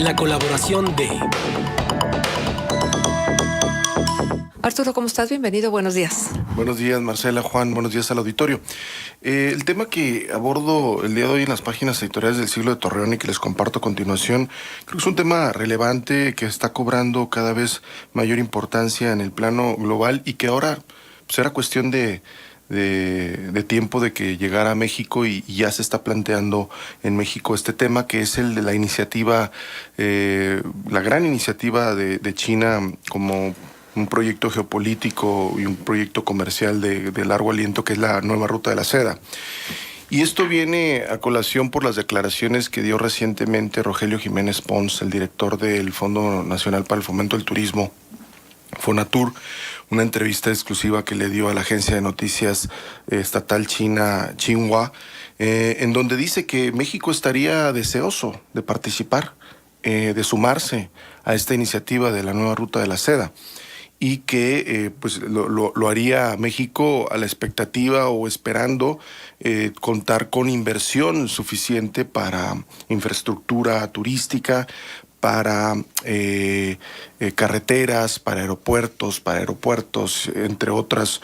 la colaboración de... Arturo, ¿cómo estás? Bienvenido, buenos días. Buenos días, Marcela, Juan, buenos días al auditorio. El tema que abordo el día de hoy en las páginas editoriales del Siglo de Torreón y que les comparto a continuación, creo que es un tema relevante que está cobrando cada vez mayor importancia en el plano global y que ahora pues, era cuestión de tiempo de que llegara a México y ya se está planteando en México este tema, que es el de la iniciativa, la gran iniciativa de China como un proyecto geopolítico y un proyecto comercial de largo aliento, que es la nueva ruta de la seda. Y esto viene a colación por las declaraciones que dio recientemente Rogelio Jiménez Pons, el director del Fondo Nacional para el Fomento del Turismo, Fonatur, una entrevista exclusiva que le dio a la agencia de noticias estatal china Xinhua, en donde dice que México estaría deseoso de participar, de sumarse a esta iniciativa de la nueva ruta de la seda, y que pues lo haría México a la expectativa o esperando contar con inversión suficiente para infraestructura turística, para carreteras, para aeropuertos, entre otras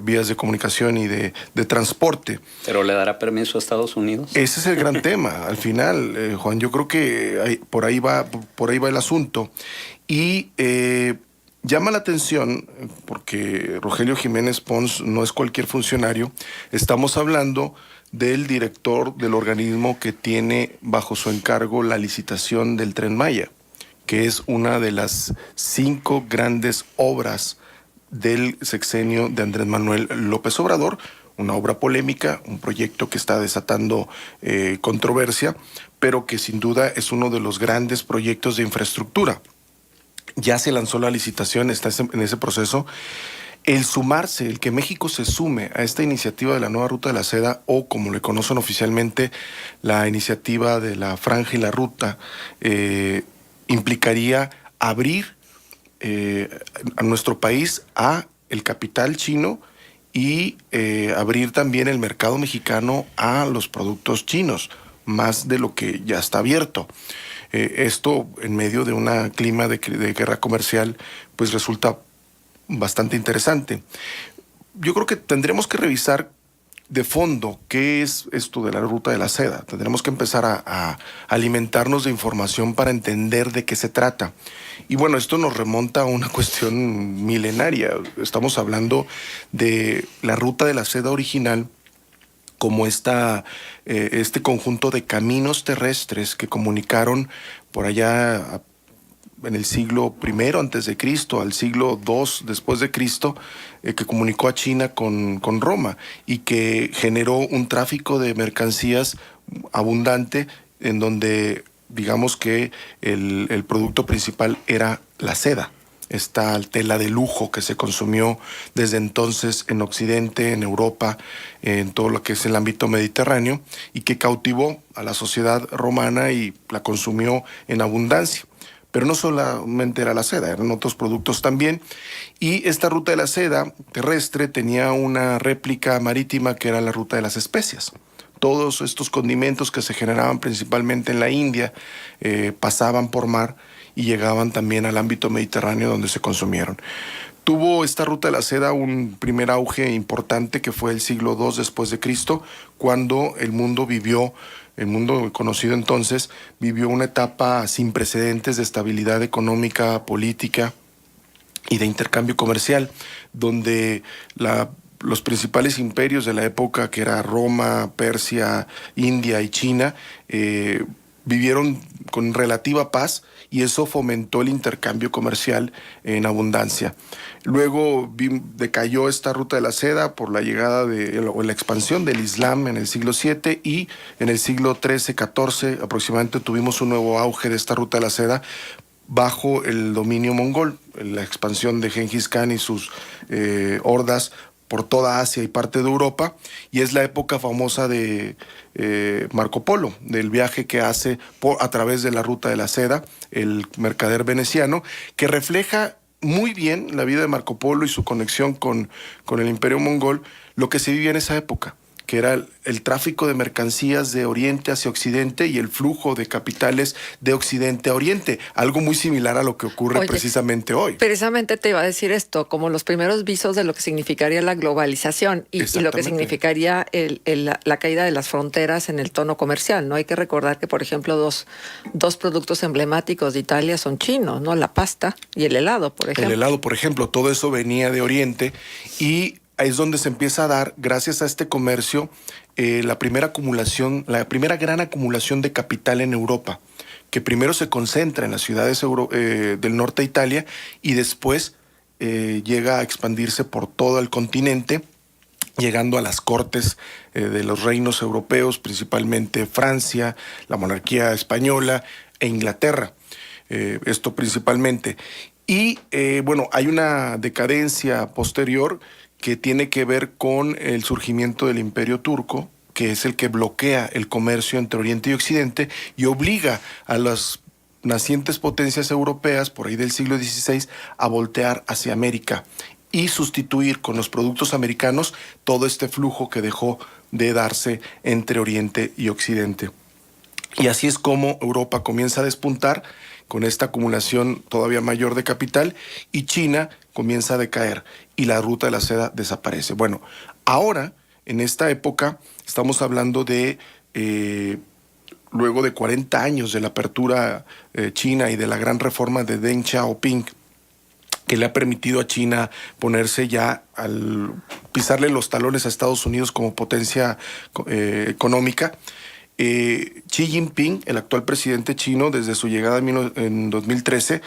vías de comunicación y de transporte. ¿Pero le dará permiso a Estados Unidos? Ese es el gran tema, al final, Juan. Yo creo que por ahí va el asunto. Y llama la atención, porque Rogelio Jiménez Pons no es cualquier funcionario, estamos hablando del director del organismo que tiene bajo su encargo la licitación del Tren Maya, que es una de las 5 grandes obras del sexenio de Andrés Manuel López Obrador, una obra polémica, un proyecto que está desatando controversia, pero que sin duda es uno de los grandes proyectos de infraestructura. Ya se lanzó la licitación, está en ese proceso. El sumarse, el que México se sume a esta iniciativa de la nueva ruta de la seda, o como le conocen oficialmente, la iniciativa de la franja y la ruta, implicaría abrir a nuestro país a el capital chino y abrir también el mercado mexicano a los productos chinos, más de lo que ya está abierto. Esto en medio de un clima de guerra comercial, pues resulta bastante interesante. Yo creo que tendremos que revisar de fondo qué es esto de la ruta de la seda. Tendremos que empezar a alimentarnos de información para entender de qué se trata. Y bueno, esto nos remonta a una cuestión milenaria. Estamos hablando de la ruta de la seda original como este conjunto de caminos terrestres que comunicaron por allá en el siglo I antes de Cristo al siglo II después de Cristo, que comunicó a China con Roma y que generó un tráfico de mercancías abundante, en donde digamos que el producto principal era la seda. Esta tela de lujo que se consumió desde entonces en Occidente, en Europa, en todo lo que es el ámbito mediterráneo, y que cautivó a la sociedad romana y la consumió en abundancia. Pero no solamente era la seda, eran otros productos también. Y esta ruta de la seda terrestre tenía una réplica marítima que era la ruta de las especias. Todos estos condimentos que se generaban principalmente en la India pasaban por mar y llegaban también al ámbito mediterráneo donde se consumieron. Tuvo esta ruta de la seda un primer auge importante que fue el siglo II después de Cristo, cuando el mundo conocido entonces, vivió una etapa sin precedentes de estabilidad económica, política y de intercambio comercial, donde los principales imperios de la época, que era Roma, Persia, India y China, vivieron con relativa paz, y eso fomentó el intercambio comercial en abundancia. Luego decayó esta ruta de la seda por la llegada o la expansión del Islam en el siglo VII, y en el siglo XIII, XIV aproximadamente tuvimos un nuevo auge de esta ruta de la seda bajo el dominio mongol, la expansión de Gengis Khan y sus hordas por toda Asia y parte de Europa, y es la época famosa de Marco Polo, del viaje que hace a través de la ruta de la seda, el mercader veneciano, que refleja muy bien la vida de Marco Polo y su conexión con el imperio mongol, lo que se vivía en esa época. que era el tráfico de mercancías de Oriente hacia Occidente y el flujo de capitales de Occidente a Oriente, algo muy similar a lo que ocurre precisamente hoy. Precisamente te iba a decir esto, como los primeros visos de lo que significaría la globalización y lo que significaría la caída de las fronteras en el tono comercial, ¿no? Hay que recordar que, por ejemplo, dos productos emblemáticos de Italia son chinos, ¿no? La pasta y el helado, por ejemplo. El helado, por ejemplo, todo eso venía de Oriente y es donde se empieza a dar, gracias a este comercio, la primera gran acumulación de capital en Europa, que primero se concentra en las ciudades del norte de Italia y después llega a expandirse por todo el continente, llegando a las cortes de los reinos europeos, principalmente Francia, la monarquía española e Inglaterra. Esto principalmente. Y bueno, hay una decadencia posterior que tiene que ver con el surgimiento del Imperio Turco, que es el que bloquea el comercio entre Oriente y Occidente y obliga a las nacientes potencias europeas, por ahí del siglo XVI, a voltear hacia América y sustituir con los productos americanos todo este flujo que dejó de darse entre Oriente y Occidente. Y así es como Europa comienza a despuntar con esta acumulación todavía mayor de capital y China comienza a decaer y la ruta de la seda desaparece. Bueno, ahora, en esta época, estamos hablando de luego de 40 años de la apertura china y de la gran reforma de Deng Xiaoping, que le ha permitido a China ponerse ya al pisarle los talones a Estados Unidos como potencia económica. Xi Jinping, el actual presidente chino, desde su llegada en 2013,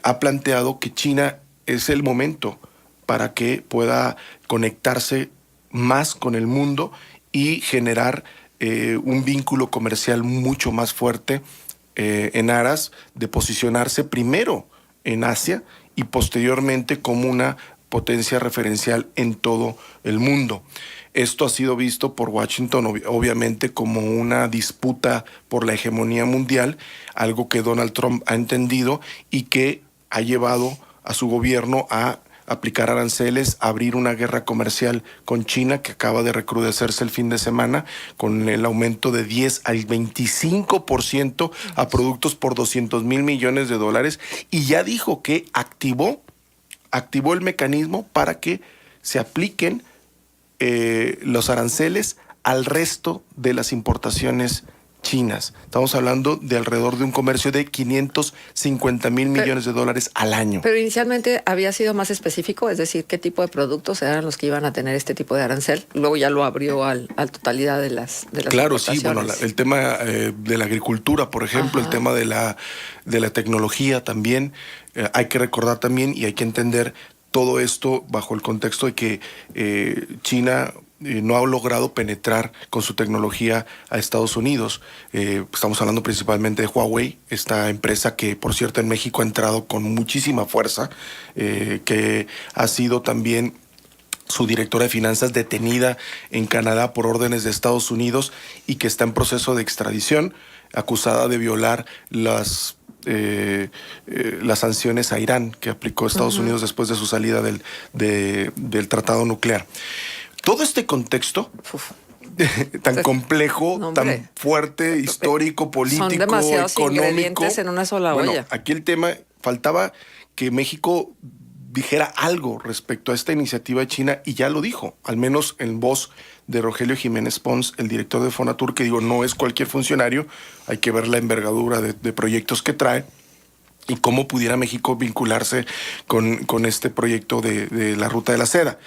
ha planteado que China es el momento para que pueda conectarse más con el mundo y generar un vínculo comercial mucho más fuerte en aras de posicionarse primero en Asia y posteriormente como una potencia referencial en todo el mundo. Esto ha sido visto por Washington, obviamente, como una disputa por la hegemonía mundial, algo que Donald Trump ha entendido y que ha llevado a su gobierno a aplicar aranceles, a abrir una guerra comercial con China que acaba de recrudecerse el fin de semana con el aumento de 10 al 25% a productos por $200 mil millones y ya dijo que activó el mecanismo para que se apliquen los aranceles al resto de las importaciones chinas. Estamos hablando de alrededor de un comercio de $550 mil millones al año. Pero inicialmente había sido más específico, es decir, qué tipo de productos eran los que iban a tener este tipo de arancel. Luego ya lo abrió a totalidad de las Claro, sí, bueno, el tema de la agricultura, por ejemplo, el tema de la tecnología también. Hay que recordar también y hay que entender todo esto bajo el contexto de que China no ha logrado penetrar con su tecnología a Estados Unidos. Estamos hablando principalmente de Huawei, esta empresa que, por cierto, en México ha entrado con muchísima fuerza, que ha sido también su directora de finanzas detenida en Canadá por órdenes de Estados Unidos y que está en proceso de extradición, acusada de violar las sanciones a Irán que aplicó Estados Unidos después de su salida del tratado nuclear. Todo este contexto tan complejo, tan fuerte, histórico, político, son demasiados económico, ingredientes en una sola olla. Aquí el tema, faltaba que México dijera algo respecto a esta iniciativa de China y ya lo dijo, al menos en voz de Rogelio Jiménez Pons, el director de Fonatur, que no es cualquier funcionario, hay que ver la envergadura de proyectos que trae y cómo pudiera México vincularse con este proyecto de la Ruta de la Seda.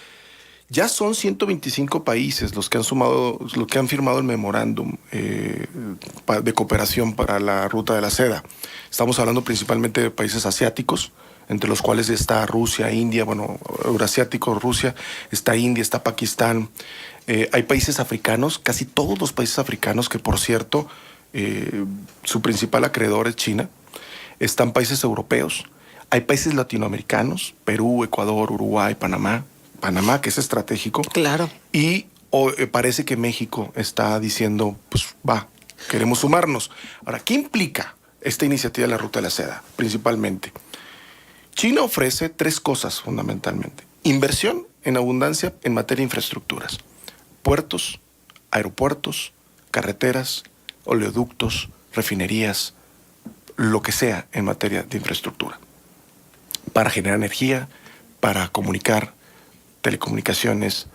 Ya son 125 países los que han firmado el memorándum de cooperación para la Ruta de la Seda. Estamos hablando principalmente de países asiáticos, entre los cuales está Rusia, India, eurasiático, Rusia, está India, está Pakistán. Hay países africanos, casi todos los países africanos, que por cierto, su principal acreedor es China. Están países europeos, hay países latinoamericanos, Perú, Ecuador, Uruguay, Panamá, que es estratégico. Claro. Y parece que México está diciendo, pues queremos sumarnos. Ahora, ¿qué implica esta iniciativa de la Ruta de la Seda? Principalmente, China ofrece 3 cosas fundamentalmente. Inversión en abundancia en materia de infraestructuras. puertos, aeropuertos, carreteras, oleoductos, refinerías, lo que sea en materia de infraestructura, para generar energía, para comunicar, telecomunicaciones,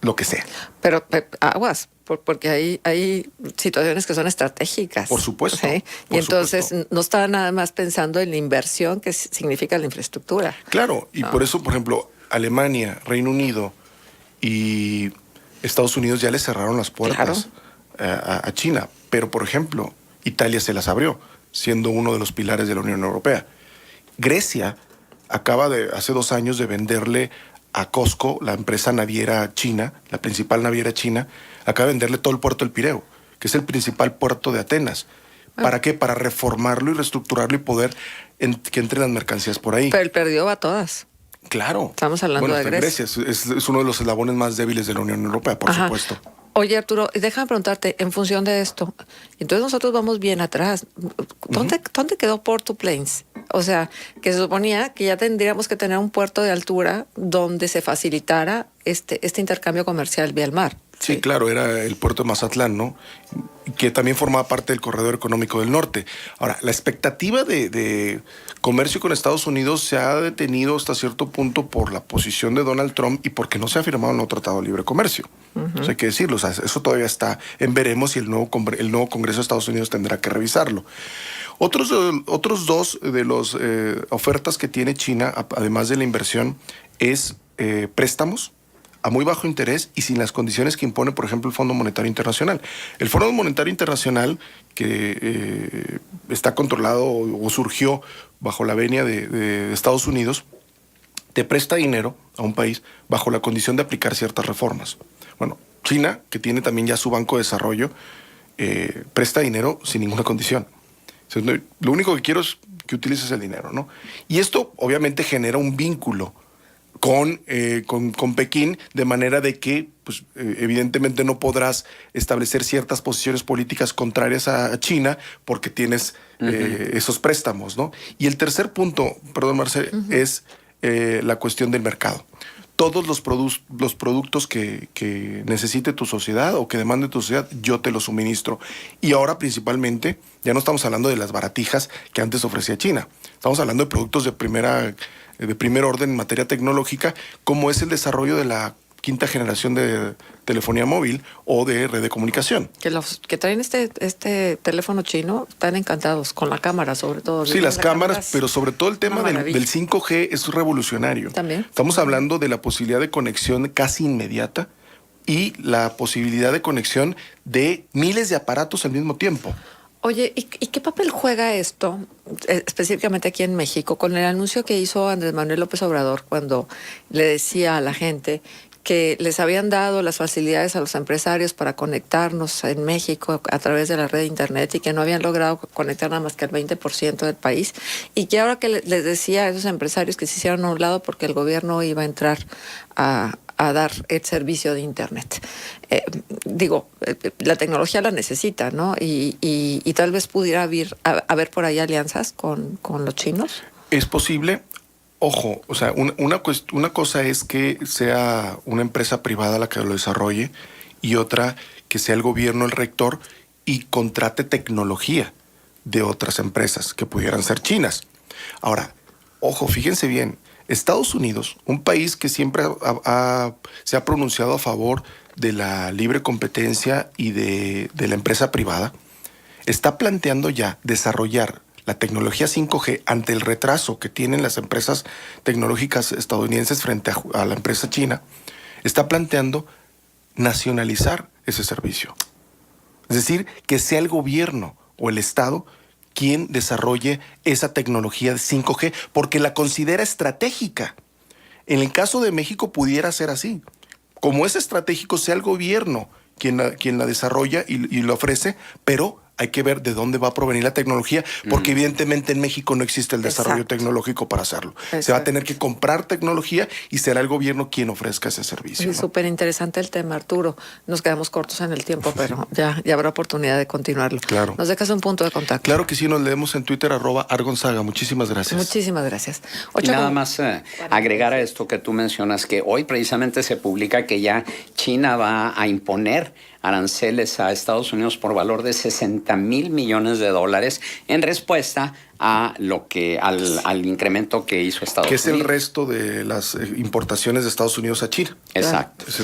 lo que sea. Pero aguas, porque hay situaciones que son estratégicas. Por supuesto. ¿Sí? Por y entonces supuesto. no está nada más pensando en la inversión que significa la infraestructura. Claro, y por eso, por ejemplo, Alemania, Reino Unido y Estados Unidos ya le cerraron las puertas a China. Pero, por ejemplo, Italia se las abrió, siendo uno de los pilares de la Unión Europea. Grecia acaba hace 2 años de venderle a COSCO, la empresa naviera china, la principal naviera china, acaba de venderle todo el puerto del Pireo, que es el principal puerto de Atenas. ¿Para qué? Para reformarlo y reestructurarlo y poder que entren las mercancías por ahí. Pero el perdió a todas. Claro. Estamos hablando de Grecia. Es uno de los eslabones más débiles de la Unión Europea, por supuesto. Oye, Arturo, déjame preguntarte, en función de esto, entonces nosotros vamos bien atrás. ¿Dónde quedó Port of Plains? O sea, que se suponía que ya tendríamos que tener un puerto de altura donde se facilitara este intercambio comercial vía el mar. Sí, claro, era el puerto de Mazatlán, ¿no? Que también formaba parte del corredor económico del norte. Ahora, la expectativa de comercio con Estados Unidos se ha detenido hasta cierto punto por la posición de Donald Trump y porque no se ha firmado un nuevo tratado de libre comercio. O sea, hay que decirlo, o sea, eso todavía está en veremos y el nuevo Congreso de Estados Unidos tendrá que revisarlo. Otros 2 de las ofertas que tiene China, además de la inversión, es préstamos a muy bajo interés y sin las condiciones que impone, por ejemplo, el Fondo Monetario Internacional. El Fondo Monetario Internacional, que está controlado o surgió bajo la venia de Estados Unidos, te presta dinero a un país bajo la condición de aplicar ciertas reformas. Bueno, China, que tiene también ya su Banco de Desarrollo, presta dinero sin ninguna condición. O sea, lo único que quiero es que utilices el dinero, ¿no? Y esto obviamente genera un vínculo con Pekín, de manera de que, pues, evidentemente no podrás establecer ciertas posiciones políticas contrarias a China porque tienes esos préstamos, ¿no? Y el tercer punto, perdón, Marcela, es la cuestión del mercado. Todos los productos que necesite tu sociedad o que demande tu sociedad, yo te los suministro. Y ahora principalmente, ya no estamos hablando de las baratijas que antes ofrecía China. Estamos hablando de productos de primer orden en materia tecnológica, como es el desarrollo de la 5ª generación de telefonía móvil o de red de comunicación. Que los que traen este teléfono chino están encantados con la cámara, sobre todo. Sí, las cámaras, pero sobre todo el tema del 5G es revolucionario. También. Estamos hablando de la posibilidad de conexión casi inmediata y la posibilidad de conexión de miles de aparatos al mismo tiempo. Oye, ¿y qué papel juega esto, específicamente aquí en México, con el anuncio que hizo Andrés Manuel López Obrador cuando le decía a la gente que les habían dado las facilidades a los empresarios para conectarnos en México a través de la red de internet y que no habían logrado conectar nada más que el 20% del país, y que ahora que les decía a esos empresarios que se hicieran a un lado porque el gobierno iba a entrar a dar el servicio de internet? La tecnología la necesita, ¿no? Y tal vez pudiera haber por ahí alianzas con los chinos. Es posible. Ojo, o sea, una cosa es que sea una empresa privada la que lo desarrolle y otra que sea el gobierno el rector y contrate tecnología de otras empresas que pudieran ser chinas. Ahora, ojo, fíjense bien, Estados Unidos, un país que siempre se ha pronunciado a favor de la libre competencia y de la empresa privada, está planteando ya desarrollar la tecnología 5G ante el retraso que tienen las empresas tecnológicas estadounidenses frente a la empresa china. Está planteando nacionalizar ese servicio. Es decir, que sea el gobierno o el Estado quien desarrolle esa tecnología de 5G porque la considera estratégica. En el caso de México pudiera ser así. Como es estratégico, sea el gobierno quien la desarrolla y la ofrece, pero hay que ver de dónde va a provenir la tecnología, porque evidentemente en México no existe el desarrollo Exacto. tecnológico para hacerlo. Se va a Exacto. tener que comprar tecnología y será el gobierno quien ofrezca ese servicio. Es súper interesante el tema, Arturo. Nos quedamos cortos en el tiempo, pero ya habrá oportunidad de continuarlo. Claro. Nos dejas un punto de contacto. Claro que sí, nos leemos en Twitter @argonzaga. Muchísimas gracias. Muchísimas gracias. Y nada más agregar a esto que tú mencionas, que hoy precisamente se publica que ya China va a imponer aranceles a Estados Unidos por valor de $60,000 millones en respuesta a al incremento que hizo Estados Unidos. Que es el resto de las importaciones de Estados Unidos a China. Exacto. Es el